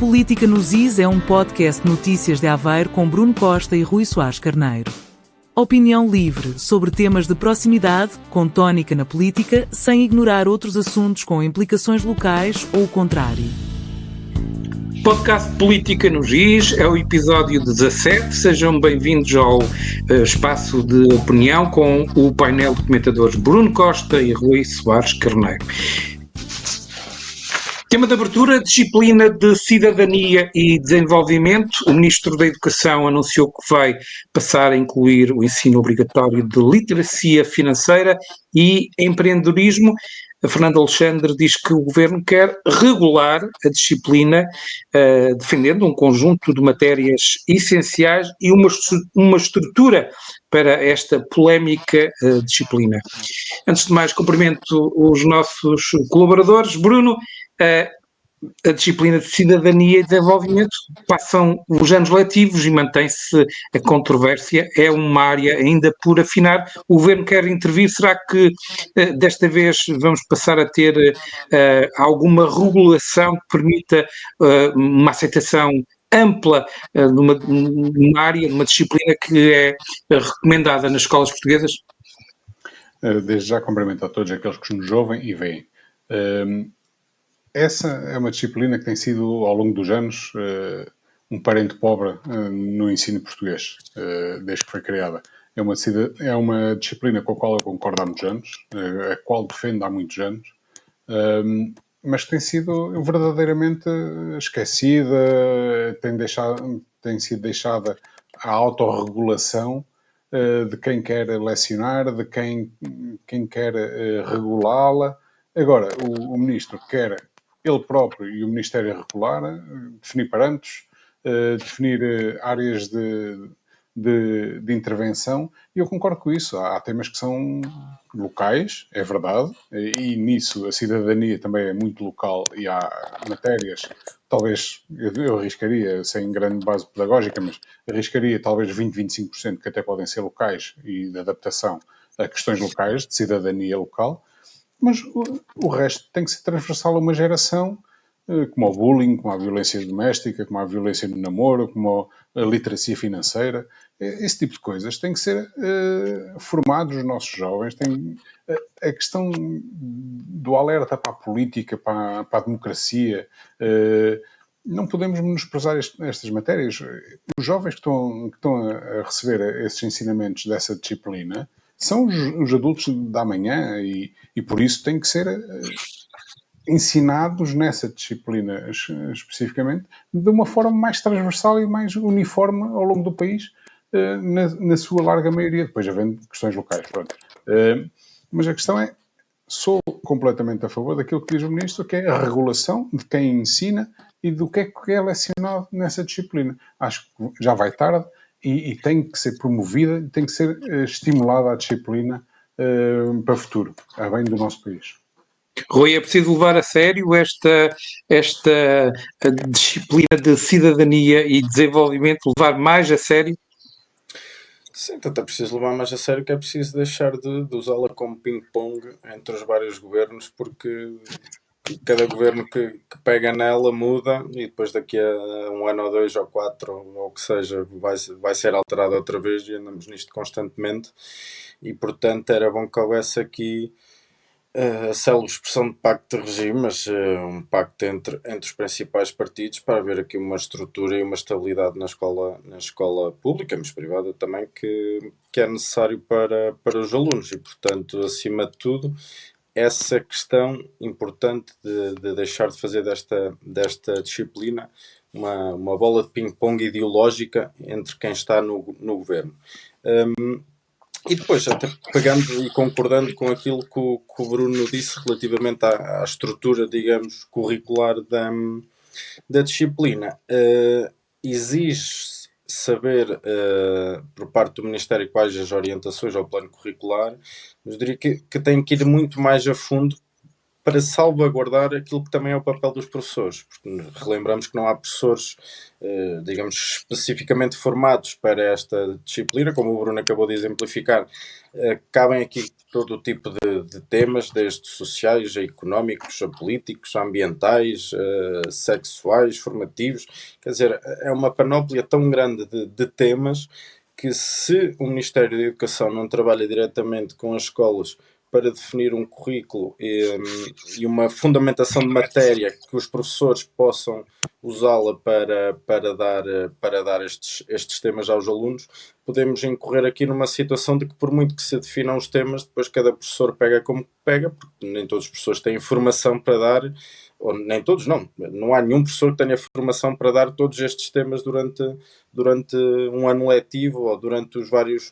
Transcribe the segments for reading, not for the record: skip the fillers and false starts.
Política nos Is é um podcast de notícias de Aveiro com Bruno Costa e Rui Soares Carneiro. Opinião livre sobre temas de proximidade, com tónica na política, sem ignorar outros assuntos com implicações locais ou o contrário. Podcast Política nos Is é o episódio 17. Sejam bem-vindos ao espaço de opinião com o painel de comentadores Bruno Costa e Rui Soares Carneiro. Tema de abertura, disciplina de cidadania e desenvolvimento. O Ministro da Educação anunciou que vai passar a incluir o ensino obrigatório de literacia financeira e empreendedorismo. A Fernanda Alexandre diz que o Governo quer regular a disciplina, defendendo um conjunto de matérias essenciais e uma estrutura para esta polémica disciplina. Antes de mais, cumprimento os nossos colaboradores. Bruno, a disciplina de cidadania e desenvolvimento passam os anos letivos e mantém-se a controvérsia, é uma área ainda por afinar. O Governo quer intervir, será que desta vez vamos passar a ter alguma regulação que permita uma aceitação ampla numa área, numa disciplina que é recomendada nas escolas portuguesas? Desde já cumprimento a todos aqueles que nos ouvem e veem. Essa é uma disciplina que tem sido, ao longo dos anos, um parente pobre no ensino português, desde que foi criada. É uma disciplina com a qual eu concordo há muitos anos, a qual defendo há muitos anos, mas tem sido verdadeiramente esquecida, tem sido deixada à autorregulação de quem quer lecionar, de quem quer regulá-la. Agora, o Ministro quer ele próprio e o Ministério regular, definir parâmetros, definir áreas de intervenção, e eu concordo com isso. Há temas que são locais, é verdade, e nisso a cidadania também é muito local, e há matérias, talvez, eu arriscaria, sem grande base pedagógica, mas arriscaria talvez 20-25% que até podem ser locais e de adaptação a questões locais, de cidadania local. Mas o resto tem que ser transversal a uma geração, como o bullying, como a violência doméstica, como a violência no namoro, como a literacia financeira. Esse tipo de coisas tem que ser formados os nossos jovens. A questão do alerta para a política, para a democracia. Não podemos menosprezar estas matérias. Os jovens que estão a receber esses ensinamentos dessa disciplina são os adultos da manhã e por isso têm que ser ensinados nessa disciplina especificamente de uma forma mais transversal e mais uniforme ao longo do país, na sua larga maioria, depois havendo questões locais. Pronto. Mas a questão é, sou completamente a favor daquilo que diz o Ministro, que é a regulação de quem ensina e do que é lecionado nessa disciplina. Acho que já vai tarde e tem que ser promovida, tem que ser estimulada a disciplina para o futuro, a bem do nosso país. Rui, é preciso levar a sério esta disciplina de cidadania e desenvolvimento, levar mais a sério? Sim, tanto é preciso levar mais a sério que é preciso deixar de usá-la como ping-pong entre os vários governos, porque cada governo que pega nela muda e depois daqui a um ano ou dois ou quatro ou o que seja vai ser alterada outra vez e andamos nisto constantemente e portanto era bom que houvesse aqui a célebre expressão de pacto de regime, mas um pacto entre os principais partidos para haver aqui uma estrutura e uma estabilidade na escola pública, mas privada também, que é necessário para os alunos e, portanto, acima de tudo, essa questão importante de deixar de fazer desta disciplina uma bola de ping-pong ideológica entre quem está no governo. E depois, até pegando e concordando com aquilo que o Bruno disse relativamente à estrutura, digamos, curricular da disciplina, exige saber, por parte do Ministério, quais as orientações ao plano curricular, mas diria que tem que ir muito mais a fundo para salvaguardar aquilo que também é o papel dos professores, porque relembramos que não há professores, digamos, especificamente formados para esta disciplina, como o Bruno acabou de exemplificar. Cabem aqui todo o tipo de temas, desde sociais, a económicos, a políticos, a ambientais, sexuais, formativos. Quer dizer, é uma panóplia tão grande de temas que, se o Ministério da Educação não trabalha diretamente com as escolas para definir um currículo e uma fundamentação de matéria que os professores possam usá-la para dar estes temas aos alunos, podemos incorrer aqui numa situação de que, por muito que se definam os temas, depois cada professor pega como pega, porque nem todos os professores têm formação para dar, ou nem todos, não há nenhum professor que tenha formação para dar todos estes temas durante um ano letivo ou durante os vários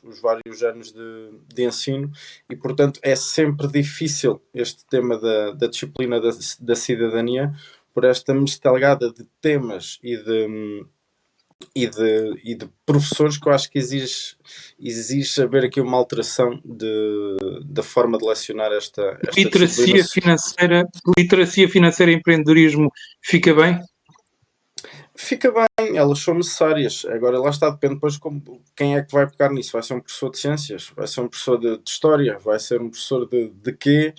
anos de ensino, e portanto é sempre difícil este tema da disciplina da cidadania, por esta mistalgada de temas e de professores, que eu acho que exige haver aqui uma alteração da forma de lecionar esta Literacia financeira, literacia financeira e empreendedorismo fica bem? Fica bem, elas são necessárias. Agora, lá está, depende depois quem é que vai pegar nisso. Vai ser um professor de ciências, vai ser um professor de história, vai ser um professor de quê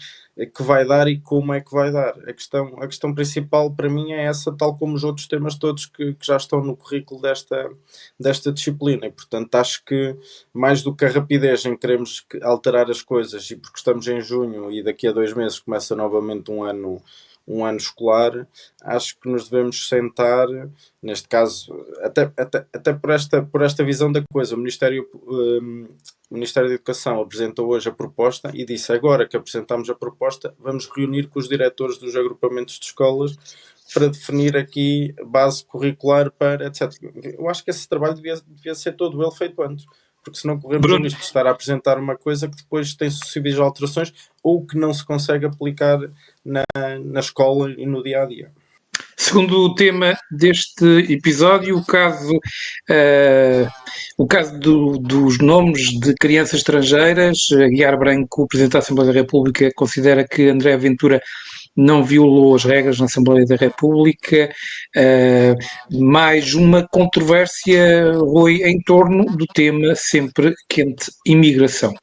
que vai dar e como é que vai dar. A questão principal para mim é essa, tal como os outros temas todos que já estão no currículo desta disciplina. E, portanto, acho que mais do que a rapidez em queremos alterar as coisas, e porque estamos em junho e daqui a 2 meses começa novamente um ano escolar, acho que nos devemos sentar, neste caso, até por esta visão da coisa. O Ministério da Educação apresentou hoje a proposta e disse: agora que apresentamos a proposta, vamos reunir com os diretores dos agrupamentos de escolas para definir aqui base curricular para etc. Eu acho que esse trabalho devia ser todo ele feito antes, porque senão corremos o risco de estar a apresentar uma coisa que depois tem sucessivas alterações ou que não se consegue aplicar na escola e no dia-a-dia. Segundo o tema deste episódio, o caso dos nomes de crianças estrangeiras. Aguiar Branco, Presidente da Assembleia da República, considera que André Ventura não violou as regras na Assembleia da República. Mais uma controvérsia, Rui, em torno do tema sempre quente, imigração.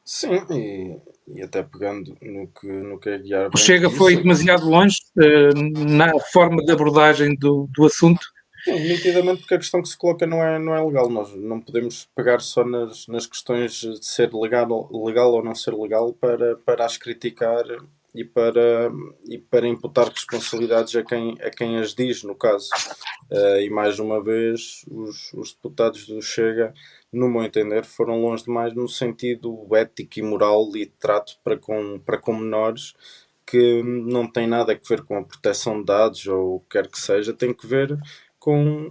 Sim, e até pegando no que é Aguiar Branco Chega disse, foi demasiado longe na forma de abordagem do assunto. Sim, nitidamente, porque a questão que se coloca não é legal. Nós não podemos pegar só nas questões de ser legal ou não ser legal para as criticar e para imputar responsabilidades a quem as diz, no caso. E mais uma vez, os deputados do Chega, no meu entender, foram longe demais no sentido ético e moral e de trato para com menores, que não tem nada a ver com a proteção de dados ou o que quer que seja, tem que ver com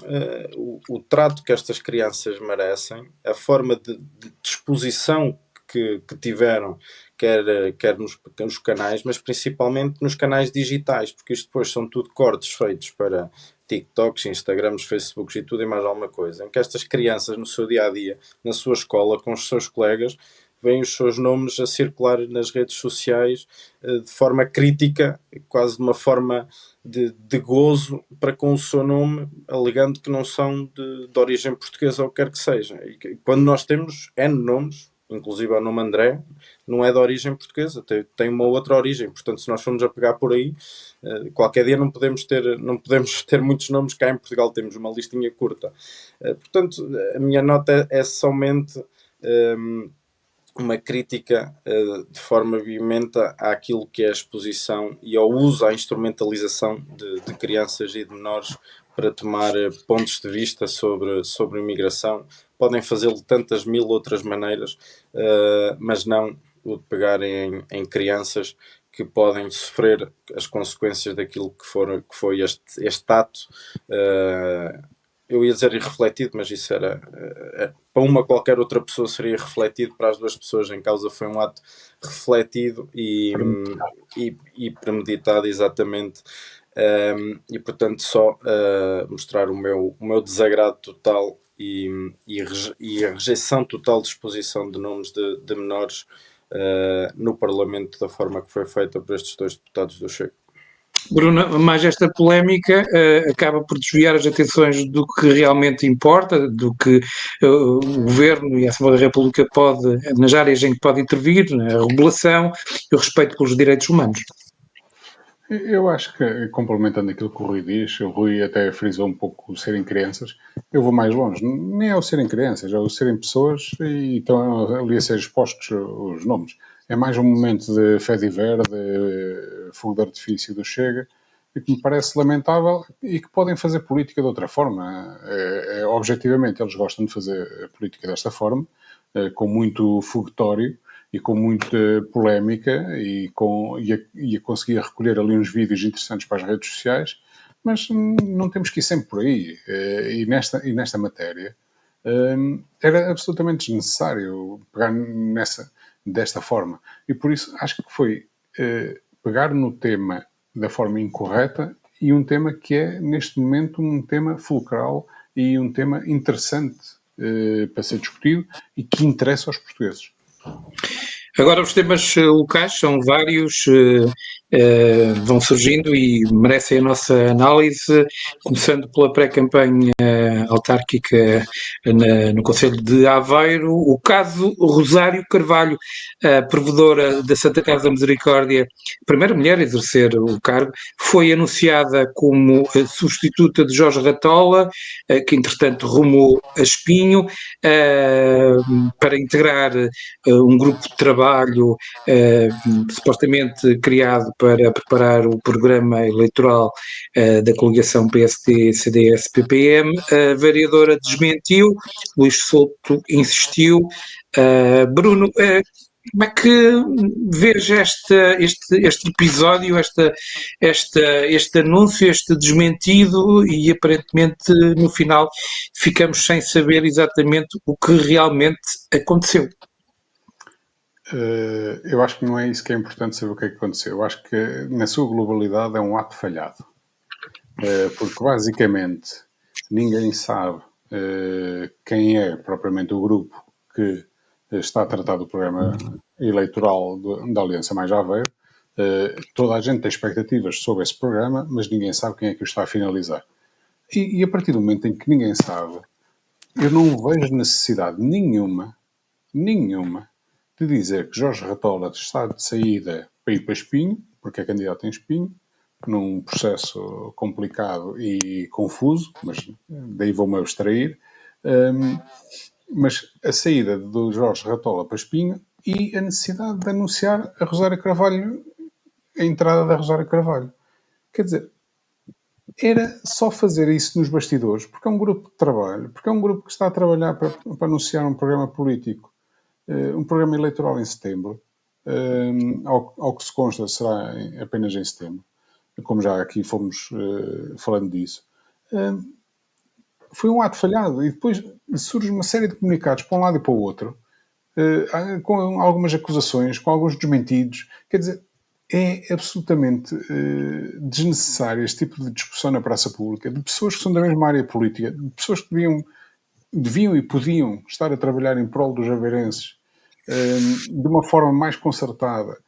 o trato que estas crianças merecem, a forma de disposição que tiveram, quer nos canais, mas principalmente nos canais digitais, porque isto depois são tudo cortes feitos para TikToks, Instagrams, Facebooks e tudo e mais alguma coisa, em que estas crianças, no seu dia-a-dia, na sua escola, com os seus colegas, veem os seus nomes a circular nas redes sociais de forma crítica, quase de uma forma de gozo para com o seu nome, alegando que não são de origem portuguesa ou o que quer que seja. E quando nós temos N nomes, inclusive o nome André, não é de origem portuguesa, tem uma outra origem. Portanto, se nós formos a pegar por aí, qualquer dia não podemos ter muitos nomes. Cá em Portugal temos uma listinha curta. Portanto, a minha nota é somente uma crítica de forma vivimenta àquilo que é a exposição e ao uso, à instrumentalização de crianças e de menores para tomar pontos de vista sobre imigração. Podem fazê-lo de tantas mil outras maneiras, mas não o de pegarem em crianças que podem sofrer as consequências daquilo que foi este ato. Eu ia dizer irrefletido, mas isso era para uma qualquer outra pessoa seria refletido, para as duas pessoas em causa foi um ato refletido e premeditado, exatamente. E portanto só mostrar o meu desagrado total e a rejeição total de exposição de nomes de menores no Parlamento da forma que foi feita por estes 2 deputados do Chega. Bruno, mas esta polémica acaba por desviar as atenções do que realmente importa, do que o Governo e a Assembleia da República pode, nas áreas em que pode intervir, na regulação e o respeito pelos direitos humanos. Eu acho que, complementando aquilo que o Rui diz, o Rui até frisou um pouco o serem crianças, eu vou mais longe, nem é o serem crianças, é o serem pessoas e estão ali a ser expostos os nomes. É mais um momento de fé diver, de fogo de artifício do Chega, e que me parece lamentável e que podem fazer política de outra forma. Objetivamente, eles gostam de fazer política desta forma, com muito foguetório, e com muita polémica e a conseguir recolher ali uns vídeos interessantes para as redes sociais, mas não temos que ir sempre por aí. E nesta matéria era absolutamente desnecessário pegar desta forma. E por isso acho que foi pegar no tema da forma incorreta e um tema que é, neste momento, um tema fulcral e um tema interessante para ser discutido e que interessa aos portugueses. Agora, os temas locais são vários, vão surgindo e merecem a nossa análise, começando pela pré-campanha autárquica no Concelho de Aveiro. O caso Rosário Carvalho, a provedora da Santa Casa da Misericórdia, primeira mulher a exercer o cargo, foi anunciada como substituta de Jorge Ratola, que entretanto rumou a Espinho, para integrar um grupo de trabalho supostamente criado para preparar o programa eleitoral da coligação PSD-CDS-PPM. A vereadora desmentiu, Luís Souto insistiu. Bruno, como é que vês este episódio, este anúncio, este desmentido e aparentemente no final ficamos sem saber exatamente o que realmente aconteceu? Eu acho que não é isso que é importante saber o que é que aconteceu. Eu acho que, na sua globalidade, é um ato falhado. Porque, basicamente, ninguém sabe quem é propriamente o grupo que está a tratar do programa eleitoral da Aliança Mais Aveiro. Toda a gente tem expectativas sobre esse programa, mas ninguém sabe quem é que o está a finalizar. E a partir do momento em que ninguém sabe, eu não vejo necessidade nenhuma, de dizer que Jorge Ratola está de saída para ir para Espinho, porque é candidato em Espinho, num processo complicado e confuso, mas daí vou-me abstrair. Mas a saída do Jorge Ratola para Espinho e a necessidade de anunciar a Rosário Carvalho, a entrada da Rosário Carvalho. Quer dizer, era só fazer isso nos bastidores, porque é um grupo de trabalho, porque é um grupo que está a trabalhar para anunciar um programa político, um programa eleitoral em setembro. Ao que se consta, será apenas em setembro, como já aqui fomos falando disso. Foi um ato falhado e depois surge uma série de comunicados para um lado e para o outro, com algumas acusações, com alguns desmentidos. Quer dizer, é absolutamente desnecessário este tipo de discussão na praça pública, de pessoas que são da mesma área política, de pessoas que deviam e podiam estar a trabalhar em prol dos aveirenses de uma forma mais concertada,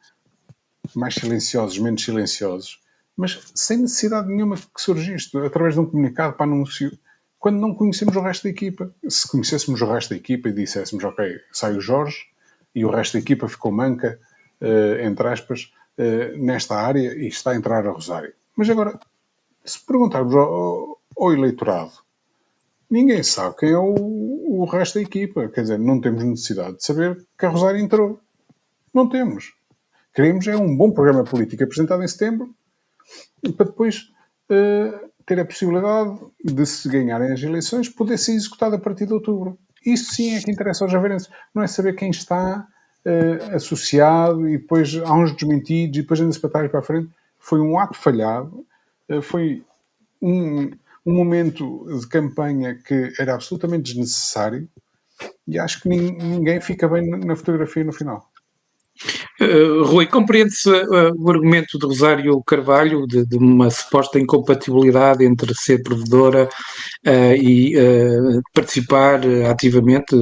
mais silenciosos, menos silenciosos, mas sem necessidade nenhuma que surgisse através de um comunicado para anúncio, quando não conhecemos o resto da equipa. Se conhecêssemos o resto da equipa e disséssemos, ok, sai o Jorge e o resto da equipa ficou manca, entre aspas, nesta área e está a entrar a Rosário. Mas agora, se perguntarmos ao eleitorado, ninguém sabe quem é o resto da equipa. Quer dizer, não temos necessidade de saber que a Rosário entrou. Não temos. Queremos um bom programa político apresentado em setembro e para depois ter a possibilidade de, se ganharem as eleições, poder ser executado a partir de outubro. Isso sim é que interessa aos aveirenses. Não é saber quem está associado e depois há uns desmentidos e depois anda-se para trás e para a frente. Foi um ato falhado. Foi um momento de campanha que era absolutamente desnecessário e acho que ninguém fica bem na fotografia no final. Rui, compreende-se o argumento de Rosário Carvalho de uma suposta incompatibilidade entre ser provedora e participar ativamente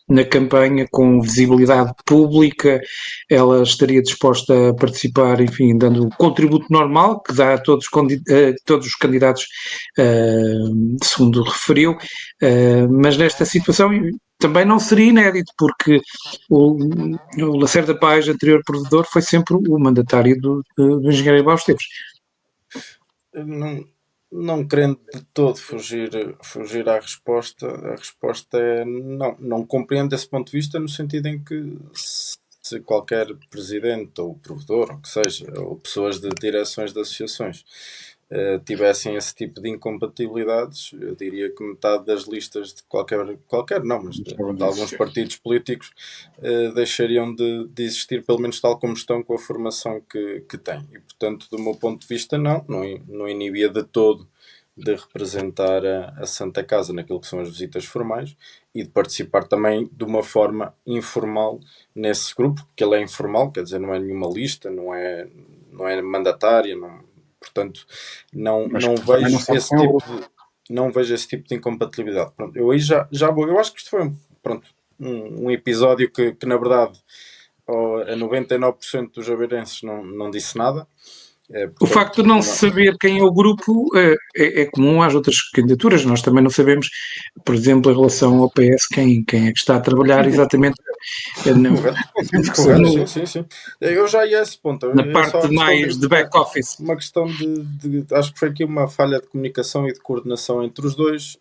na campanha com visibilidade pública, ela estaria disposta a participar, enfim, dando o contributo normal que dá a todos os candidatos, segundo referiu, mas nesta situação também não seria inédito, porque o Lacerda Paz, anterior provedor, foi sempre o mandatário do engenheiro Eusébio Esteves. Não querendo de todo fugir à resposta, a resposta é não compreendo esse ponto de vista, no sentido em que se qualquer presidente ou provedor, ou que seja, ou pessoas de direções de associações tivessem esse tipo de incompatibilidades, eu diria que metade das listas de qualquer não, mas de alguns partidos políticos deixariam de existir, pelo menos tal como estão, com a formação que têm. E, portanto, do meu ponto de vista, não inibia de todo de representar a Santa Casa naquilo que são as visitas formais e de participar também de uma forma informal nesse grupo, que ele é informal, quer dizer, não é nenhuma lista, não é mandatária, portanto, não vejo esse tipo de incompatibilidade. Pronto, eu aí já vou. Eu acho que isto foi um episódio que na verdade, a 99% dos aveirenses não disse nada. Portanto, o facto de não se saber quem é o grupo é comum às outras candidaturas. Nós também não sabemos, por exemplo, em relação ao PS, quem é que está a trabalhar exatamente. Sim. Eu já ia a esse ponto. Na parte mais de back-office. Uma questão de. Acho que foi aqui uma falha de comunicação e de coordenação entre os dois,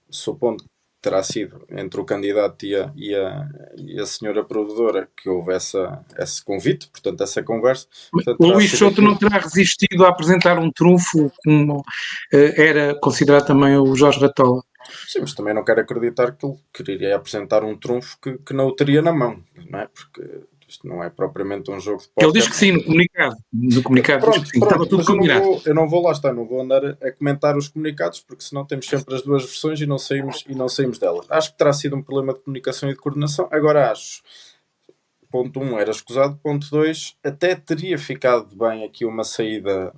supondo que terá sido entre o candidato e a senhora provedora que houve esse convite, portanto, essa conversa. Portanto, o Luís Souto não terá resistido a apresentar um trunfo como era considerado também o Jorge Ratola. Sim, mas também não quero acreditar que ele queria apresentar um trunfo que não o teria na mão, não é? Porque isto não é propriamente um jogo de póquer. Ele diz que sim, no comunicado. No comunicado pronto, diz que sim, estava tudo combinado. Eu não vou lá estar, não vou andar a comentar os comunicados, porque senão temos sempre as duas versões e não saímos delas. Acho que terá sido um problema de comunicação e de coordenação. Agora acho, ponto 1, era escusado, ponto 2, até teria ficado bem aqui uma saída,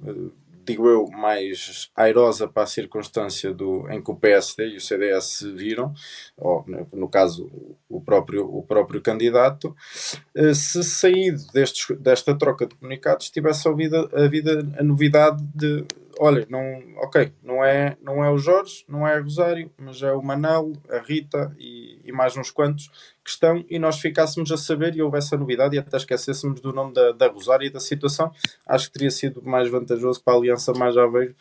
digo eu, mais airosa para a circunstância em que o PSD e o CDS se viram, ou no caso o próprio candidato, se saído desta troca de comunicados tivesse havido a novidade de olha, não é o Jorge, não é a Rosário, mas é o Manel, a Rita e mais uns quantos que estão, e nós ficássemos a saber e houve essa novidade e até esquecêssemos do nome da Rosário e da situação. Acho que teria sido mais vantajoso para a Aliança Mais Aveiro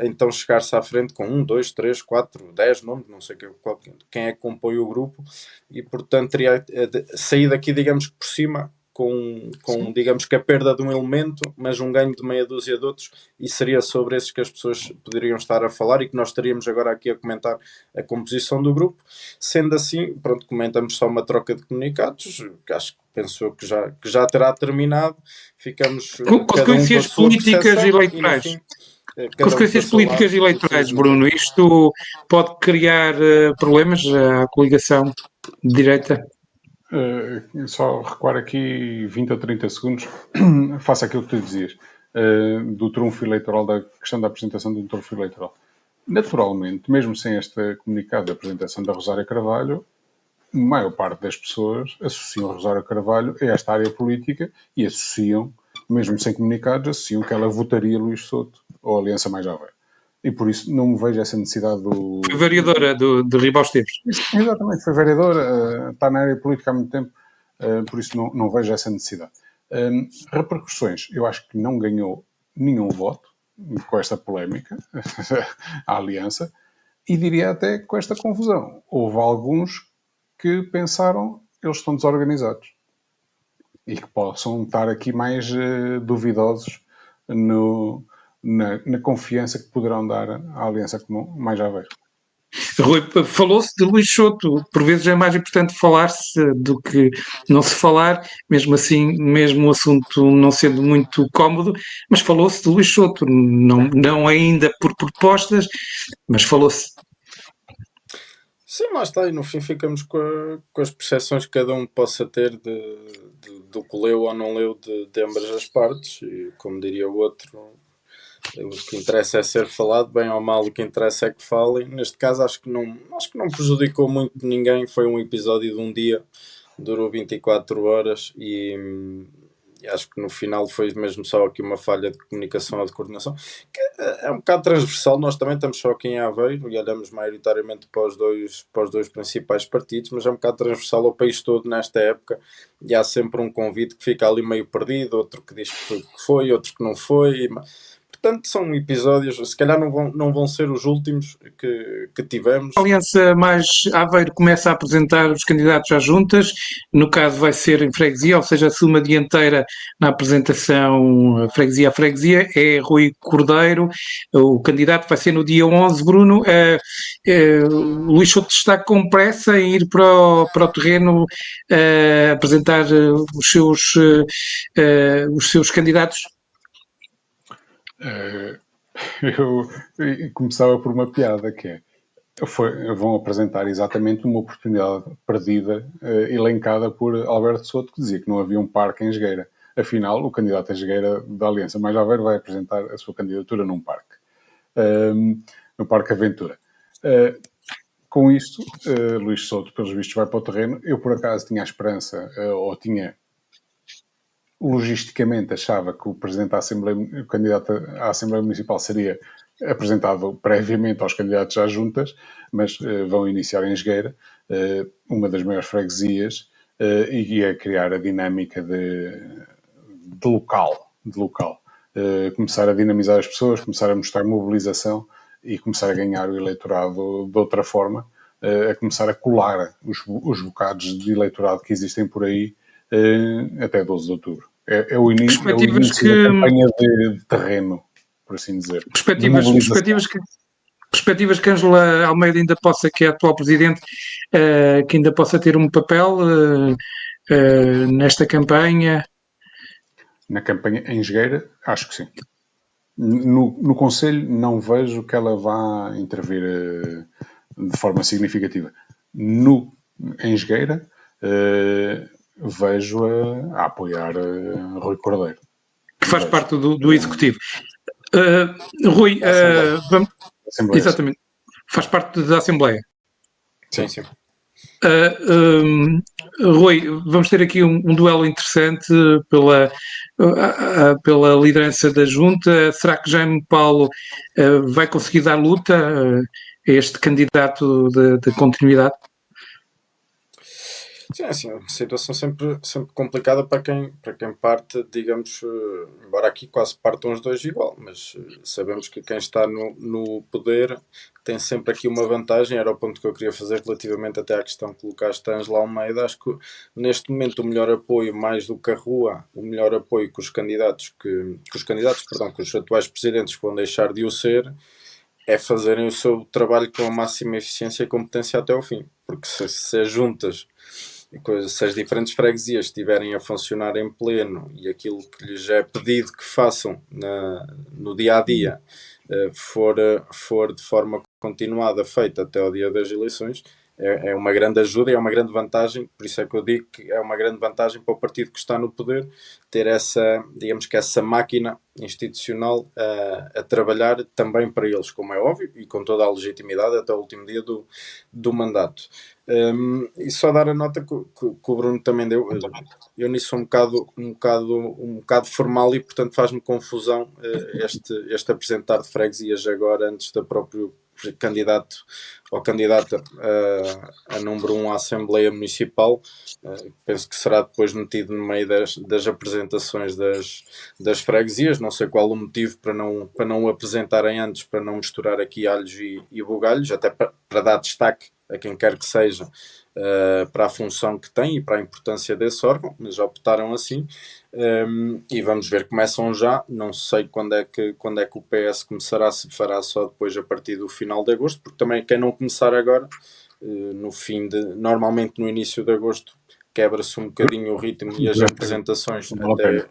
então chegar-se à frente com 1, 2, 3, 4, 10 nomes, não sei quem é que compõe o grupo, e portanto teria saído aqui, digamos que por cima, com digamos que a perda de um elemento, mas um ganho de meia dúzia de outros, e seria sobre esses que as pessoas poderiam estar a falar e que nós estaríamos agora aqui a comentar a composição do grupo. Sendo assim, pronto, comentamos só uma troca de comunicados, que penso eu que já terá terminado, ficamos consequências políticas e eleitorais. Consequências políticas e eleitorais, Bruno. Isto pode criar problemas à coligação de direita? Só recuar aqui 20 ou 30 segundos, faça aquilo que tu dizias, do trunfo eleitoral, da questão da apresentação de um trunfo eleitoral. Naturalmente, mesmo sem este comunicado da apresentação da Rosária Carvalho, a maior parte das pessoas associam a Rosária Carvalho a esta área política e associam, mesmo sem comunicados, associam que ela votaria Luís Souto ou a Aliança Mais Aveiro. E por isso não me vejo essa necessidade do... Foi vereadora de Riba aos Teves. Exatamente, foi vereadora, está na área política há muito tempo, por isso não vejo essa necessidade. Repercussões, eu acho que não ganhou nenhum voto com esta polémica, a Aliança, e diria até com esta confusão. Houve alguns que pensaram eles estão desorganizados e que possam estar aqui mais duvidosos na confiança que poderão dar à Aliança como Mais Aveiro. Rui, falou-se de Luís Souto, por vezes é mais importante falar-se do que não se falar, mesmo assim, mesmo o assunto não sendo muito cómodo, mas falou-se de Luís Souto, não ainda por propostas, mas falou-se. Sim, lá está, e no fim ficamos com as percepções que cada um possa ter do que leu ou não leu de ambas as partes, e como diria o outro, O que interessa é ser falado, bem ou mal, o que interessa é que falem. Neste caso, acho que não prejudicou muito ninguém. Foi um episódio de um dia, durou 24 horas e acho que no final foi mesmo só aqui uma falha de comunicação ou de coordenação, que é um bocado transversal. Nós também estamos só aqui em Aveiro e olhamos maioritariamente para os dois principais partidos, mas é um bocado transversal ao país todo nesta época, e há sempre um convite que fica ali meio perdido, outro que diz que foi, outro que não foi. Portanto, são episódios, se calhar não vão ser os últimos que tivemos. A Aliança Mais Aveiro começa a apresentar os candidatos às juntas, no caso vai ser em freguesia, ou seja, a suma dianteira na apresentação freguesia a freguesia é Rui Cordeiro, o candidato vai ser no dia 11. Bruno, Luís Souto está com pressa em ir para o terreno apresentar os seus candidatos? Eu começava por uma piada que é: vão apresentar exatamente uma oportunidade perdida, elencada por Alberto Souto, que dizia que não havia um parque em Jogueira. Afinal, o candidato a Jogueira da Aliança Mais Aveiro vai apresentar a sua candidatura num parque, no Parque Aventura. Com isto, Luís Souto, pelos vistos, vai para o terreno. Eu, por acaso, tinha a esperança, ou tinha logisticamente achava que o presidente da Assembleia, o candidato à Assembleia Municipal seria apresentado previamente aos candidatos às juntas, mas vão iniciar em Jogueira, uma das maiores freguesias, e a criar a dinâmica de local. Começar a dinamizar as pessoas, começar a mostrar mobilização e começar a ganhar o eleitorado de outra forma, a começar a colar os bocados de eleitorado que existem por aí, até 12 de outubro. É o início da campanha de terreno, por assim dizer. Perspectivas que Ângela Almeida ainda possa, que é a atual presidente, que ainda possa ter um papel nesta campanha? Na campanha em Jogueira, acho que sim. No Conselho não vejo que ela vá intervir de forma significativa. Em Jogueira, vejo-a a apoiar Rui Cordeiro. Que faz parte do Executivo. Rui, exatamente, faz parte da Assembleia. Sim. Rui, vamos ter aqui um duelo interessante pela liderança da Junta. Será que Jaime Paulo vai conseguir dar luta a este candidato de continuidade? Sim, é assim, uma situação sempre complicada para quem parte, digamos, embora aqui quase partam os dois igual, mas sabemos que quem está no poder tem sempre aqui uma vantagem. Era o ponto que eu queria fazer relativamente até à questão que colocaste, Ângela Almeida. Acho que neste momento o melhor apoio, mais do que a rua, o melhor apoio que os atuais presidentes vão deixar de o ser, é fazerem o seu trabalho com a máxima eficiência e competência até ao fim. Porque se as juntas, se as diferentes freguesias estiverem a funcionar em pleno e aquilo que lhes é pedido que façam no dia a dia for de forma continuada feita até ao dia das eleições, é uma grande ajuda e é uma grande vantagem. Por isso é que eu digo que é uma grande vantagem para o partido que está no poder ter essa máquina institucional a trabalhar também para eles, como é óbvio, e com toda a legitimidade até o último dia do mandato. E só dar a nota que o Bruno também deu. Eu nisso sou um bocado formal e portanto faz-me confusão este apresentar de freguesias agora antes da próprio candidato ou candidata a número 1 à Assembleia Municipal. Penso que será depois metido no meio das apresentações das freguesias. Não sei qual o motivo para não o apresentarem antes, para não misturar aqui alhos e bugalhos, até para dar destaque a quem quer que seja, para a função que tem e para a importância desse órgão, mas já optaram assim. E vamos ver, começam já. Não sei quando é que o PS começará, se fará só depois a partir do final de agosto, porque também quem não começar agora, normalmente no início de agosto, quebra-se um bocadinho o ritmo e as apresentações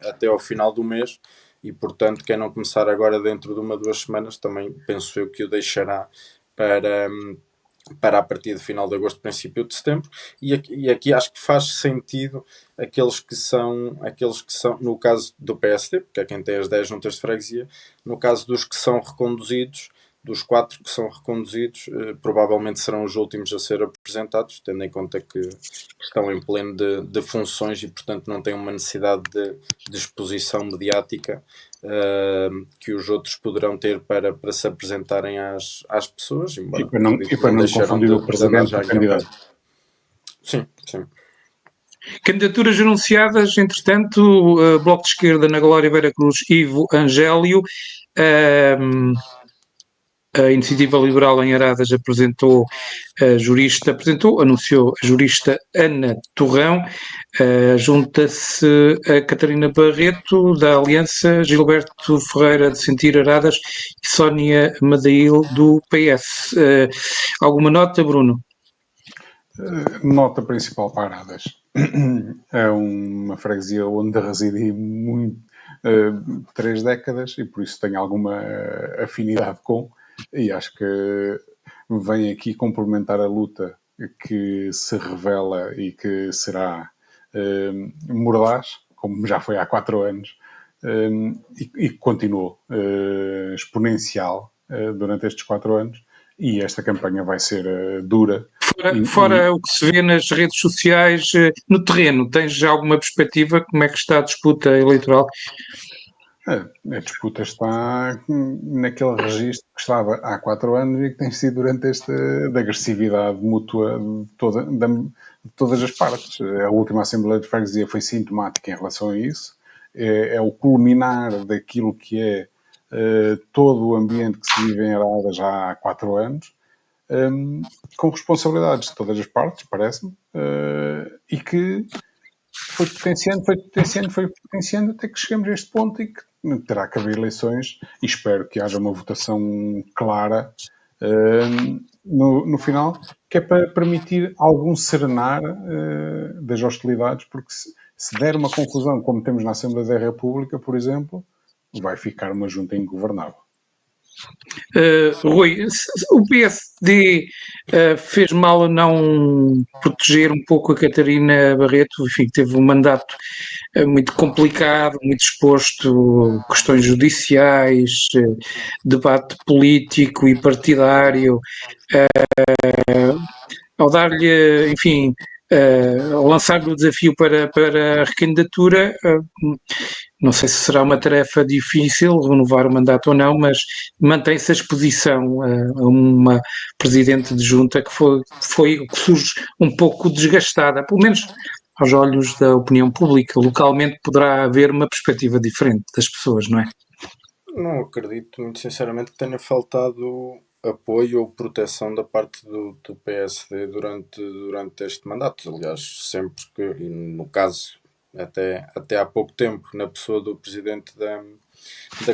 até ao final do mês, e portanto quem não começar agora dentro de 1 ou 2 semanas, também penso eu que o deixará para a partir do final de agosto, princípio de setembro, e aqui acho que faz sentido aqueles que são, no caso do PSD, porque é quem tem as 10 juntas de freguesia, no caso dos que são reconduzidos, dos 4 que são reconduzidos, provavelmente serão os últimos a ser apresentados, tendo em conta que estão em pleno de funções e, portanto, não têm uma necessidade de exposição mediática que os outros poderão ter para se apresentarem às pessoas, embora acredito que para não deixarão confundir o de andar presidente já com o em campanha. candidato. Sim, sim. Candidaturas anunciadas, entretanto, Bloco de Esquerda na Glória Vera Cruz, Ivo Angélio. A Iniciativa Liberal em Aradas anunciou a jurista Ana Torrão. Junta-se a Catarina Barreto, da Aliança, Gilberto Ferreira, de Sentir Aradas, e Sónia Madail, do PS. Alguma nota, Bruno? Nota principal para Aradas. É uma freguesia onde residi 3 décadas e por isso tenho alguma afinidade com, e acho que vem aqui complementar a luta que se revela e que será mordaz, como já foi há 4 anos, e continuou exponencial durante estes 4 anos, e esta campanha vai ser dura. Fora o que se vê nas redes sociais, no terreno, tens já alguma perspectiva? Como é que está a disputa eleitoral? A disputa está naquele registro que estava há 4 anos e que tem sido durante da agressividade mútua de todas as partes. A última Assembleia de Freguesia foi sintomática em relação a isso. É o culminar daquilo que é todo o ambiente que se vive em Arada já há 4 anos, com responsabilidades de todas as partes, parece-me, e que foi potenciando até que chegamos a este ponto e que terá que haver eleições e espero que haja uma votação clara no final, que é para permitir algum serenar das hostilidades, porque se der uma confusão, como temos na Assembleia da República, por exemplo, vai ficar uma junta ingovernável. Rui, o PSD fez mal a não proteger um pouco a Catarina Barreto, enfim, teve um mandato muito complicado, muito exposto a questões judiciais, debate político e partidário, ao dar-lhe, enfim, ao lançar-lhe o desafio para a recandidatura, não sei se será uma tarefa difícil renovar o mandato ou não, mas mantém-se a exposição a uma presidente de junta que que surge um pouco desgastada, pelo menos aos olhos da opinião pública. Localmente poderá haver uma perspectiva diferente das pessoas, não é? Não acredito, muito sinceramente, que tenha faltado apoio ou proteção da parte do PSD durante este mandato. Aliás, sempre que, e no caso, até há pouco tempo, na pessoa do presidente da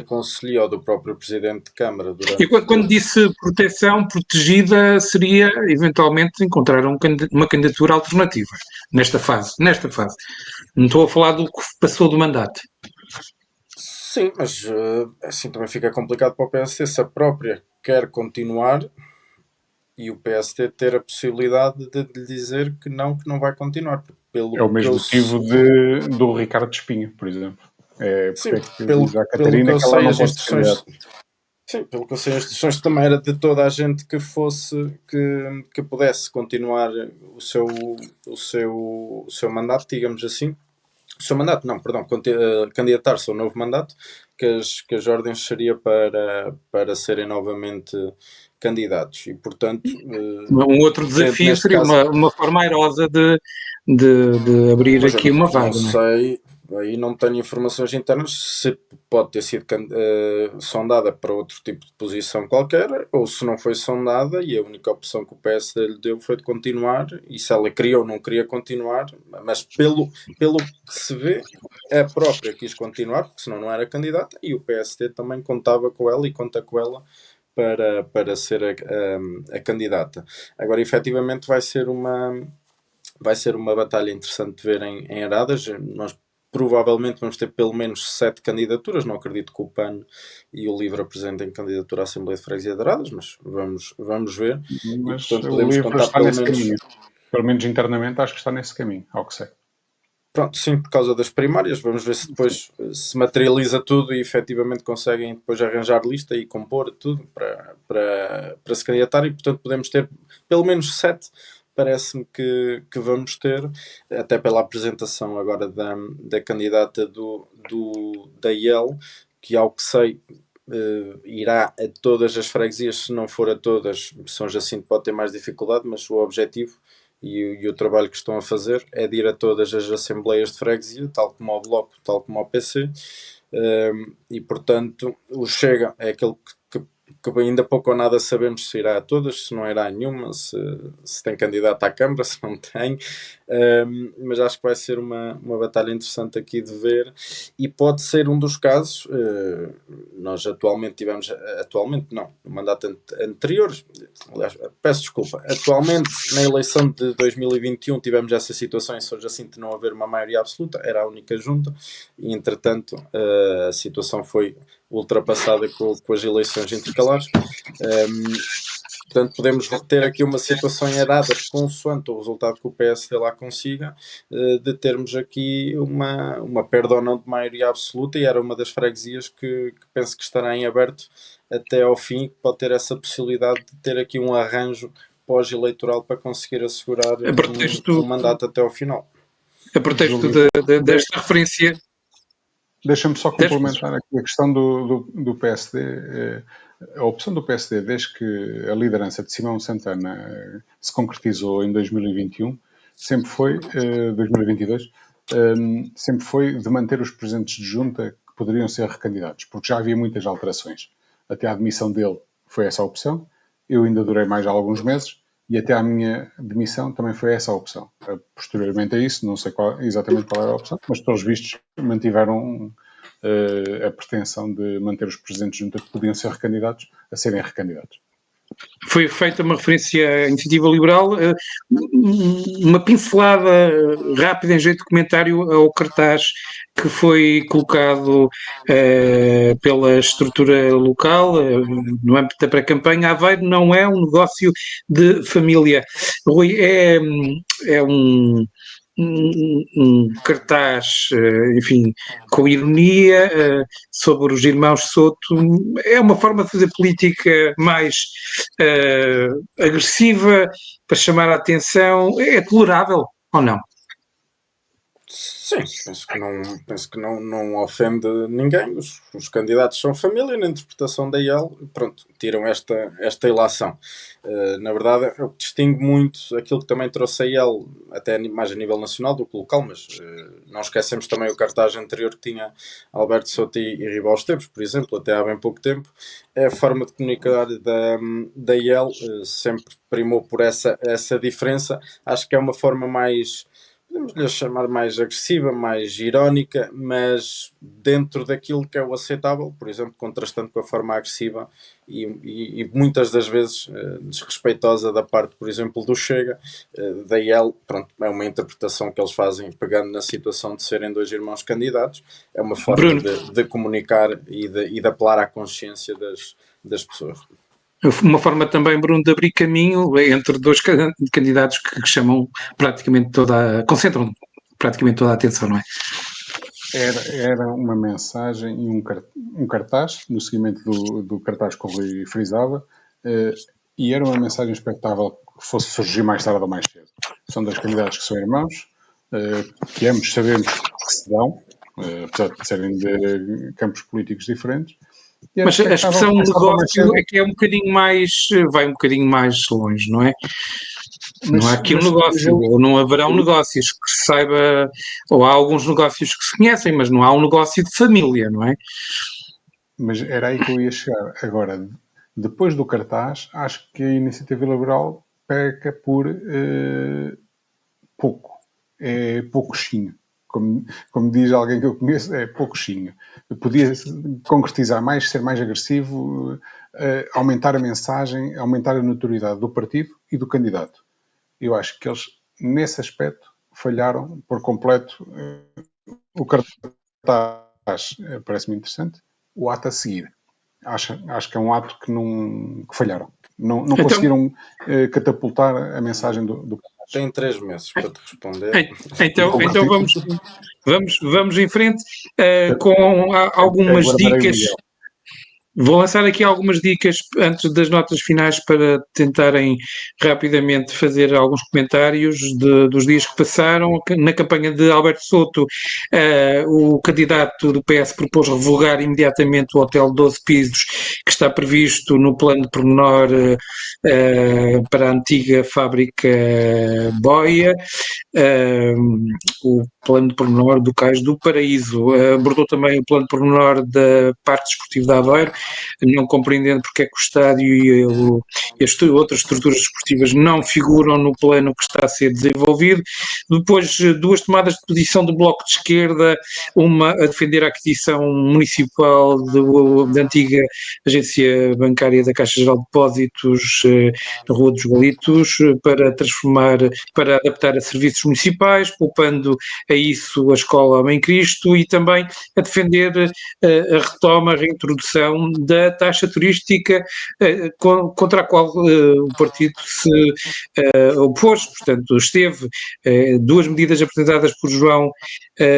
Conselhia ou do próprio presidente de Câmara. E quando disse proteção, protegida seria eventualmente encontrar uma candidatura alternativa nesta fase. Não estou a falar do que passou do mandato. Sim, mas assim também fica complicado para o PSD se a própria quer continuar e o PSD ter a possibilidade de lhe dizer que não vai continuar. É o mesmo motivo do Ricardo Espinho, por exemplo. Sim, porque diz à Catarina que ela não pode ser candidata. Sim, pelo que eu sei, as instruções também era de toda a gente que pudesse continuar o seu mandato, digamos assim. O seu mandato, não, perdão, candidatar-se ao novo mandato, que as ordens seria para serem novamente candidatos. E, portanto... Um outro desafio seria caso, uma forma airosa de abrir aqui uma vaga. Não sei, aí não tenho informações internas se pode ter sido sondada para outro tipo de posição qualquer, ou se não foi sondada e a única opção que o PSD lhe deu foi de continuar, e se ela queria ou não queria continuar, mas pelo que se vê, a própria quis continuar, porque senão não era candidata, e o PSD também contava com ela e conta com ela para ser a candidata. Agora, efetivamente, vai ser uma batalha interessante de ver em Aradas. Nós provavelmente vamos ter pelo menos 7 candidaturas. Não acredito que o PAN e o LIVRE apresentem candidatura à Assembleia de Freguesia de Aradas, mas vamos ver. E, Mas portanto, o podemos LIVRE contar está pelo nesse menos... caminho. Pelo menos internamente acho que está nesse caminho, ao que sei. Pronto, sim, por causa das primárias. Vamos ver se depois se materializa tudo e efetivamente conseguem depois arranjar lista e compor tudo para se candidatar. E, portanto, podemos ter pelo menos 7. Parece-me que vamos ter, até pela apresentação agora da candidata da IEL, que, ao que sei, irá a todas as freguesias. Se não for a todas, São Jacinto pode ter mais dificuldade, mas o objetivo e o trabalho que estão a fazer é de ir a todas as assembleias de freguesia, tal como ao Bloco, tal como ao PC, e portanto o Chega é aquele que ainda pouco ou nada sabemos se irá a todas, se não irá a nenhuma, se tem candidato à Câmara, se não tem, mas acho que vai ser uma batalha interessante aqui de ver, e pode ser um dos casos. Nós atualmente no mandato anterior, aliás, peço desculpa, atualmente na eleição de 2021 tivemos essa situação em São Jacinto de não haver uma maioria absoluta, era a única junta, e entretanto a situação foi ultrapassada com as eleições intercalares. Portanto, podemos ter aqui uma situação em Aradas, consoante o resultado que o PSD lá consiga, de termos aqui uma perda ou não de maioria absoluta, e era uma das freguesias que penso que estará em aberto até ao fim, que pode ter essa possibilidade de ter aqui um arranjo pós-eleitoral para conseguir assegurar um mandato até ao final. A pretexto desta referência... Deixa-me só complementar aqui a questão do PSD. A opção do PSD, desde que a liderança de Simão Santana se concretizou em 2021, sempre foi, 2022, sempre foi de manter os presidentes de junta que poderiam ser recandidatos, porque já havia muitas alterações. Até a admissão dele foi essa a opção, eu ainda durei mais alguns meses, e até à minha demissão também foi essa a opção. Posteriormente a isso, não sei exatamente qual era a opção, mas pelos vistos mantiveram a pretensão de manter os presidentes de junta que podiam ser recandidatos a serem recandidatos. Foi feita uma referência à Iniciativa Liberal, uma pincelada rápida em jeito de comentário ao cartaz que foi colocado pela estrutura local no âmbito da pré-campanha. Aveiro não é um negócio de família. Rui, é um cartaz, enfim, com ironia, sobre os irmãos Soto. É uma forma de fazer política mais agressiva, para chamar a atenção. É tolerável ou não? Sim, penso que não ofende ninguém. Os candidatos são família, na interpretação da IEL, pronto, tiram esta ilação. Na verdade, é o que distingue muito aquilo que também trouxe a IEL, até mais a nível nacional do que local, mas não esquecemos também o cartaz anterior que tinha Alberto Soto e Ribal Esteves, por exemplo, até há bem pouco tempo. É a forma de comunicar da IEL, sempre primou por essa diferença. Acho que é uma forma mais, podemos-lhe chamar, mais agressiva, mais irónica, mas dentro daquilo que é o aceitável, por exemplo, contrastando com a forma agressiva e muitas das vezes desrespeitosa da parte, por exemplo, do Chega, da IEL. Pronto, é uma interpretação que eles fazem pegando na situação de serem dois irmãos candidatos, é uma forma de comunicar e de apelar à consciência das pessoas. Uma forma também, Bruno, de abrir caminho entre dois candidatos que chamam concentram praticamente toda a atenção, não é? Era uma mensagem e um cartaz, no seguimento do cartaz que o Rui frisava, e era uma mensagem expectável que fosse surgir mais tarde ou mais cedo. São dois candidatos que são irmãos, que ambos sabemos que se dão, apesar de serem de campos políticos diferentes. Mas a expressão negócio é que é um bocadinho mais, vai um bocadinho mais longe, não é? Não há aqui um negócio, ou não haverá um negócio que se saiba, ou há alguns negócios que se conhecem, mas não há um negócio de família, não é? Mas era aí que eu ia chegar. Agora, depois do cartaz, acho que a Iniciativa Liberal peca por pouco. É pouquinho. Como diz alguém que eu conheço, é pouquinho. Podia concretizar mais, ser mais agressivo, aumentar a mensagem, aumentar a notoriedade do partido e do candidato. Eu acho que eles, nesse aspecto, falharam por completo o cartaz parece-me interessante. O ato a seguir, acho que é um ato que falharam. Não Então, conseguiram catapultar a mensagem do cartaz. Tem 3 meses para te responder. então vamos em frente com algumas Aguardarei o dicas. Miguel. Vou lançar aqui algumas dicas antes das notas finais para tentarem rapidamente fazer alguns comentários dos dias que passaram. Na campanha de Alberto Souto, o candidato do PS propôs revogar imediatamente o hotel de 12 pisos que está previsto no plano de pormenor para a antiga fábrica Boia. O plano de pormenor do Cais do Paraíso. Abordou também o plano de pormenor da Parque Desportivo de Aveiro, não compreendendo porque é que o estádio e as outras estruturas desportivas não figuram no plano que está a ser desenvolvido. Depois, duas tomadas de posição do Bloco de Esquerda, uma a defender a aquisição municipal da antiga agência bancária da Caixa Geral de Depósitos na Rua dos Galitos, para adaptar a serviços municipais, poupando a isso a Escola Bem Cristo, e também a defender a retoma, a reintrodução da taxa turística contra a qual o partido se opôs. Portanto, esteve duas medidas apresentadas por João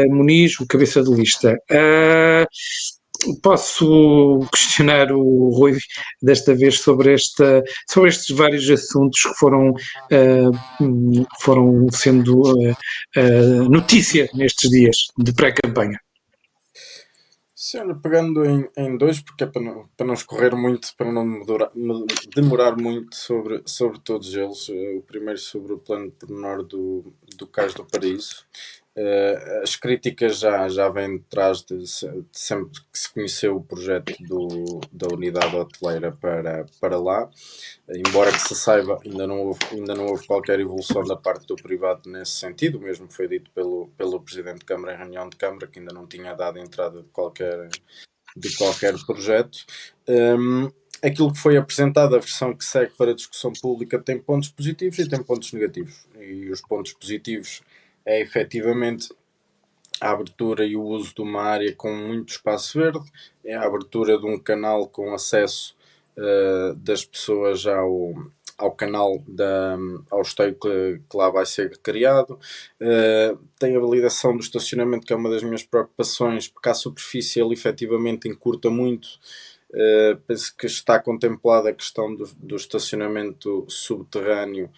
Muniz, o cabeça de lista. Posso questionar o Rui desta vez sobre estes vários assuntos que foram sendo notícia nestes dias de pré-campanha? Sim, olha, pegando em dois, porque é para não escorrer muito, para não demorar muito sobre todos eles. O primeiro sobre o plano de pormenor do Cais do Paraíso. As críticas já vêm de trás de sempre que se conheceu o projeto da unidade hoteleira para lá. Embora que se saiba, ainda não houve qualquer evolução da parte do privado nesse sentido. O mesmo foi dito pelo Presidente de Câmara em reunião de Câmara, que ainda não tinha dado entrada de qualquer projeto. Aquilo que foi apresentado, a versão que segue para discussão pública, tem pontos positivos e tem pontos negativos. E os pontos positivos é efetivamente a abertura e o uso de uma área com muito espaço verde, é a abertura de um canal com acesso das pessoas ao canal, ao esteio que lá vai ser criado. Tem a validação do estacionamento, que é uma das minhas preocupações, porque a superfície ele efetivamente encurta muito. Penso que está contemplada a questão do estacionamento subterrâneo,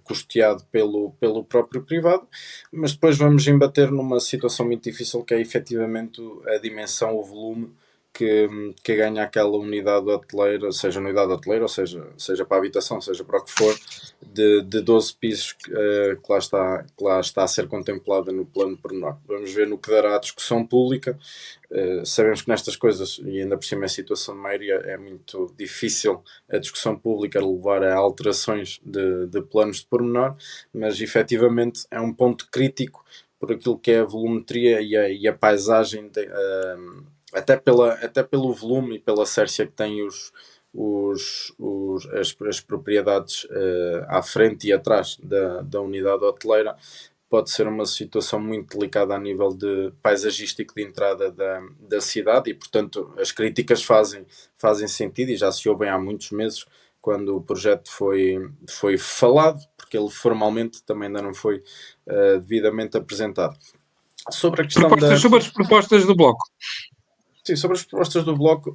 custeado pelo próprio privado, mas depois vamos embater numa situação muito difícil, que é efetivamente a dimensão, o volume que ganha aquela unidade hoteleira, ou seja para a habitação, seja para o que for, de 12 pisos que lá está a ser contemplada no plano pormenor. Vamos ver no que dará a discussão pública. Sabemos que nestas coisas, e ainda por cima a situação de maioria, é muito difícil a discussão pública levar a alterações de planos de pormenor, mas efetivamente é um ponto crítico por aquilo que é a volumetria e a paisagem, até pelo volume e pela sércia que têm as propriedades à frente e atrás da unidade hoteleira. Pode ser uma situação muito delicada a nível de paisagístico de entrada da cidade, e portanto as críticas fazem sentido, e já se ouvem há muitos meses, quando o projeto foi falado, porque ele formalmente também ainda não foi devidamente apresentado. Sobre a questão sobre as propostas do Bloco. Sim, sobre as propostas do Bloco,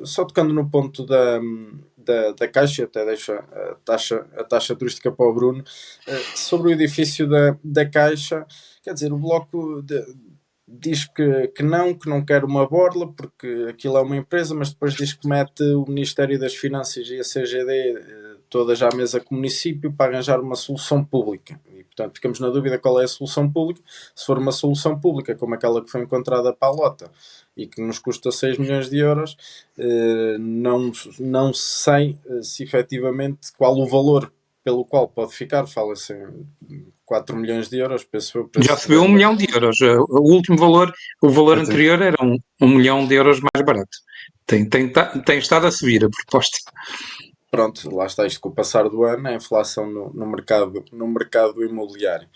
só tocando no ponto da Caixa, até deixo a taxa turística para o Bruno. Sobre o edifício da Caixa, quer dizer, o Bloco diz que não quer uma borla, porque aquilo é uma empresa, mas depois diz que mete o Ministério das Finanças e a CGD todas à mesa com o município para arranjar uma solução pública. E, portanto, ficamos na dúvida qual é a solução pública. Se for uma solução pública como aquela que foi encontrada para a Lota e que nos custa 6 milhões de euros, não sei se efetivamente qual o valor pelo qual pode ficar. Fala-se em 4 milhões de euros, penso eu. Já subiu 1 milhão de euros. O último valor, o valor anterior era 1 milhão de euros mais barato. Tem estado a subir a proposta. Pronto, lá está isto com o passar do ano, a inflação no mercado imobiliário.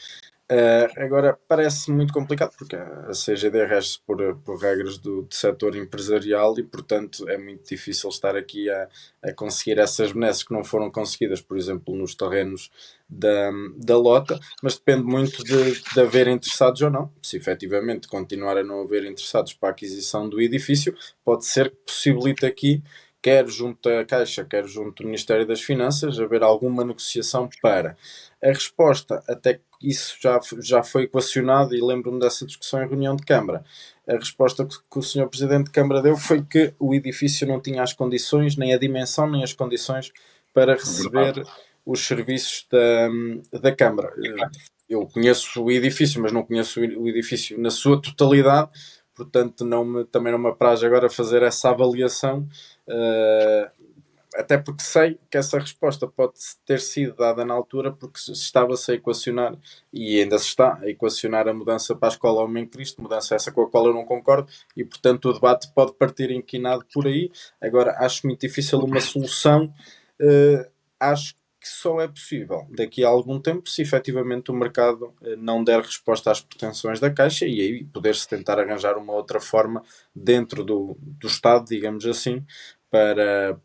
Agora, parece muito complicado, porque a CGD rege-se por regras do setor empresarial e, portanto, é muito difícil estar aqui a conseguir essas benesses que não foram conseguidas, por exemplo, nos terrenos da Lota, mas depende muito de haver interessados ou não. Se efetivamente continuar a não haver interessados para a aquisição do edifício, pode ser que possibilite aqui, quer junto à Caixa, quer junto ao Ministério das Finanças, haver alguma negociação para. A resposta, até que isso já foi equacionado, e lembro-me dessa discussão em reunião de Câmara. A resposta que o Sr. Presidente de Câmara deu foi que o edifício não tinha as condições, nem a dimensão, nem as condições para receber os serviços da Câmara. Eu conheço o edifício, mas não conheço o edifício na sua totalidade, portanto também não me apraz agora fazer essa avaliação. Até porque sei que essa resposta pode ter sido dada na altura porque estava-se a equacionar, e ainda se está a equacionar, a mudança para a escola Homem Cristo, mudança essa com a qual eu não concordo, e portanto o debate pode partir inquinado por aí. Agora, acho muito difícil uma solução. Acho que só é possível daqui a algum tempo se efetivamente o mercado não der resposta às pretensões da Caixa, e aí poder-se tentar arranjar uma outra forma dentro do Estado, digamos assim, para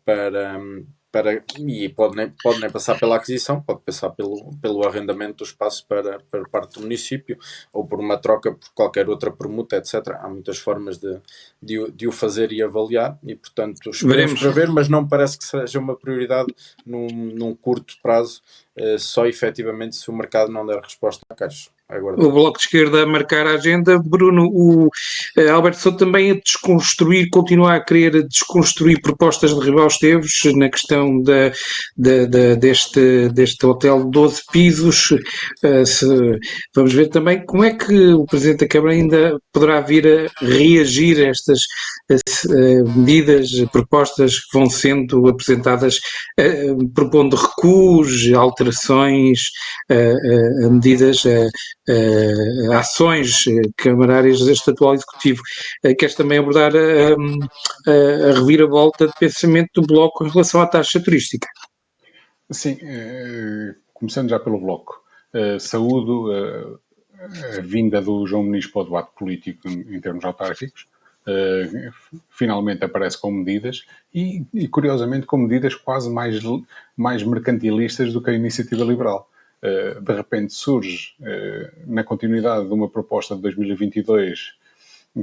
e pode nem passar pela aquisição, pode passar pelo arrendamento do espaço para parte do município, ou por uma troca por qualquer outra permuta, etc. Há muitas formas de o fazer e avaliar, e portanto esperemos para ver, mas não me parece que seja uma prioridade num curto prazo, só efetivamente se o mercado não der resposta à Caixa. O Bloco de Esquerda a marcar a agenda. Bruno, o Alberto Souto também a desconstruir, continua a querer desconstruir propostas de Ribal Esteves na questão deste hotel de 12 pisos. Vamos ver também como é que o Presidente da Câmara ainda poderá vir a reagir a estas medidas, propostas que vão sendo apresentadas, propondo recuos, alterações a medidas, ações camarárias deste atual Executivo. Queres também abordar a reviravolta de pensamento do Bloco em relação à taxa turística? Sim, começando já pelo Bloco. Saúdo a vinda do João Muniz para o debate político em termos autárquicos. Finalmente aparece com medidas e, curiosamente, com medidas quase mais mercantilistas do que a iniciativa liberal. De repente surge, na continuidade de uma proposta de 2022,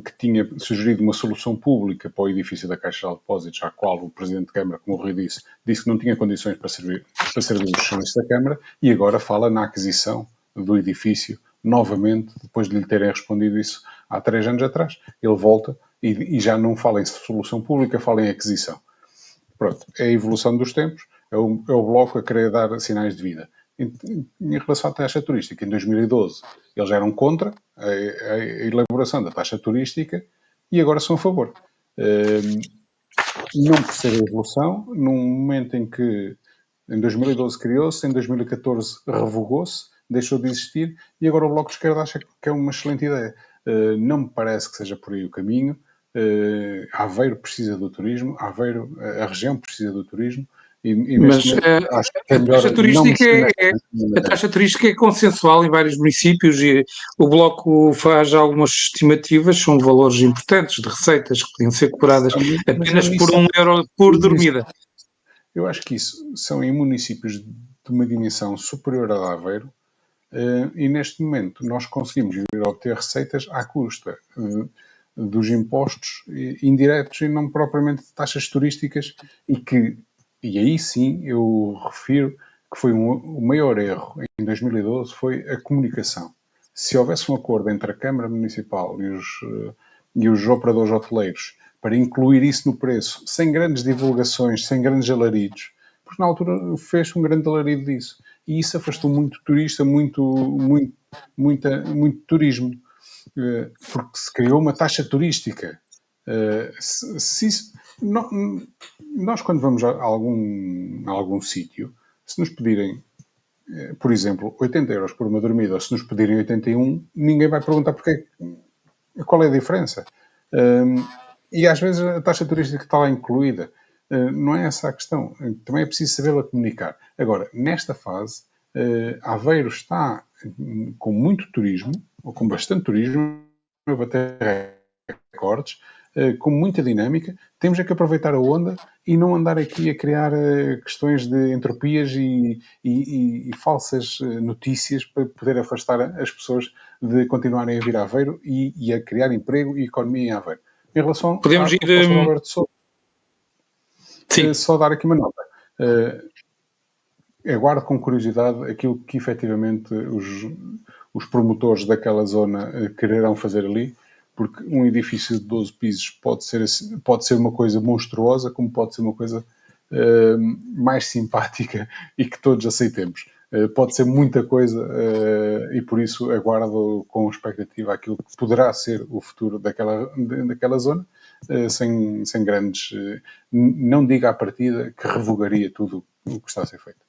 que tinha sugerido uma solução pública para o edifício da Caixa de Depósitos, à qual o Presidente de Câmara, como o Rui disse que não tinha condições para servir os serviços da Câmara, e agora fala na aquisição do edifício, novamente, depois de lhe terem respondido isso há 3 anos atrás. Ele volta e já não fala em solução pública, fala em aquisição. Pronto, é a evolução dos tempos, é o Bloco a querer dar sinais de vida. Em relação à taxa turística, em 2012, eles eram contra a elaboração da taxa turística e agora são a favor. Não percebe a evolução, num momento em que em 2012 criou-se, em 2014 revogou-se, deixou de existir e agora o Bloco de Esquerda acha que é uma excelente ideia. Não me parece que seja por aí o caminho. Aveiro precisa do turismo, a região precisa do turismo. Mas a taxa turística é consensual em vários municípios e o Bloco faz algumas estimativas, são valores importantes de receitas que podiam ser cobradas apenas por €1 por dormida. Eu acho que isso são em municípios de uma dimensão superior a Aveiro e neste momento nós conseguimos vir a obter receitas à custa dos impostos indiretos e não propriamente de taxas turísticas e aí sim eu refiro que foi o maior erro em 2012 foi a comunicação. Se houvesse um acordo entre a Câmara Municipal e os operadores hoteleiros para incluir isso no preço, sem grandes divulgações, sem grandes alaridos, porque na altura fez um grande alarido disso. E isso afastou muito turista, muito turismo, porque se criou uma taxa turística. Nós, quando vamos a algum sítio, se nos pedirem, por exemplo, 80 euros por uma dormida, ou se nos pedirem 81, ninguém vai perguntar qual é a diferença. E às vezes a taxa turística está lá incluída. Não é essa a questão. Também é preciso sabê-la comunicar. Agora, nesta fase, Aveiro está com muito turismo, ou com bastante turismo, a bater recordes, com muita dinâmica. Temos é que aproveitar a onda e não andar aqui a criar questões de entropias e falsas notícias para poder afastar as pessoas de continuarem a vir a Aveiro e a criar emprego e economia em Aveiro. Em relação à proposta do Alberto Sousa, só dar aqui uma nota. Aguardo com curiosidade aquilo que efetivamente os promotores daquela zona quererão fazer ali, porque um edifício de 12 pisos pode ser uma coisa monstruosa, como pode ser uma coisa mais simpática e que todos aceitemos. Pode ser muita coisa e por isso aguardo com expectativa aquilo que poderá ser o futuro daquela zona, sem grandes... não diga à partida que revogaria tudo o que está a ser feito.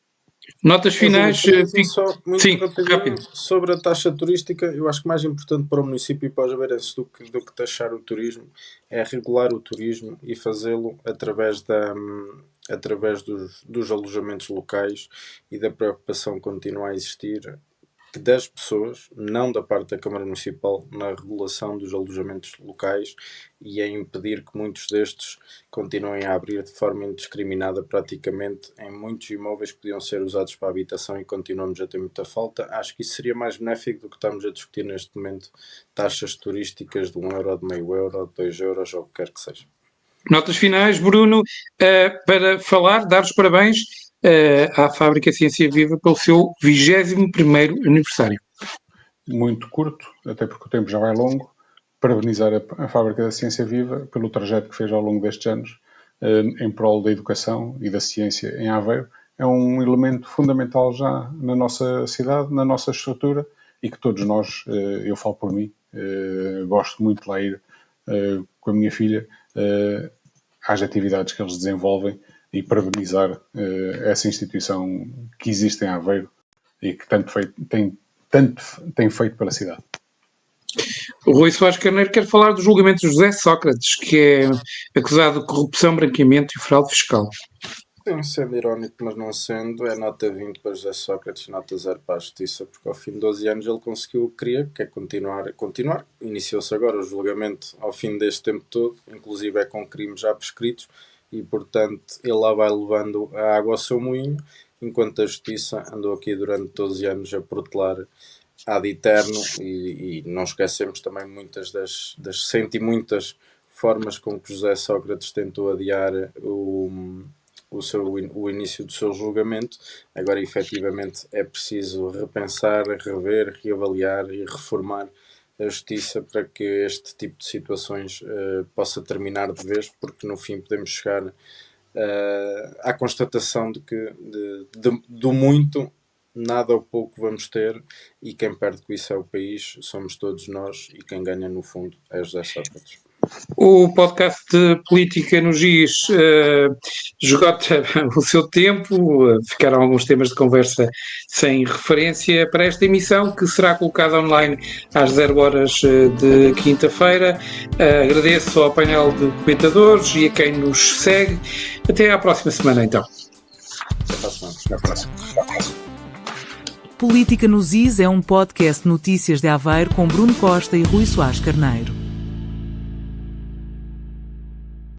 Notas finais. Só muito rapidinho sobre a taxa turística. Eu acho que mais importante para o município e para os aveirenses do que taxar o turismo é regular o turismo e fazê-lo através dos alojamentos locais e da preocupação que continua a existir das pessoas, não da parte da Câmara Municipal, na regulação dos alojamentos locais e a impedir que muitos destes continuem a abrir de forma indiscriminada praticamente em muitos imóveis que podiam ser usados para habitação e continuamos a ter muita falta. Acho que isso seria mais benéfico do que estamos a discutir neste momento taxas turísticas de 1 euro, de meio euro, de 2 euros ou o que quer que seja. Notas finais, Bruno, para dar os parabéns à Fábrica Ciência Viva pelo seu 21º aniversário. Muito curto, até porque o tempo já vai longo. Parabenizar a Fábrica da Ciência Viva pelo trajeto que fez ao longo destes anos em prol da educação e da ciência em Aveiro. É um elemento fundamental já na nossa cidade, na nossa estrutura e que todos nós, eu falo por mim, gosto muito de lá ir com a minha filha às atividades que eles desenvolvem e parabenizar essa instituição que existe em Aveiro e que tanto tem feito pela cidade. O Rui Soares Carneiro quer falar do julgamento de José Sócrates, que é acusado de corrupção, branqueamento e fraude fiscal. Sim, sendo irónico, mas não sendo, é nota 20 para José Sócrates e nota 0 para a Justiça, porque ao fim de 12 anos ele conseguiu o que queria, que é continuar. Iniciou-se agora o julgamento ao fim deste tempo todo, inclusive é com crimes já prescritos, e portanto ele lá vai levando a água ao seu moinho, enquanto a Justiça andou aqui durante 12 anos a protelar ad eterno e não esquecemos também muitas das cento e muitas formas com que José Sócrates tentou adiar o início do seu julgamento. Agora efetivamente é preciso repensar, rever, reavaliar e reformar a Justiça para que este tipo de situações possa terminar de vez, porque no fim podemos chegar à constatação de que do muito nada ou pouco vamos ter, e quem perde com isso é o país, somos todos nós, e quem ganha no fundo é José Sócrates. O podcast de Política no GIS esgota o seu tempo, ficaram alguns temas de conversa sem referência para esta emissão, que será colocada online às 0 horas de quinta-feira. Agradeço ao painel de comentadores e a quem nos segue. Até à próxima semana, então. Até à próxima. Política no GIS é um podcast de notícias de Aveiro com Bruno Costa e Rui Soares Carneiro.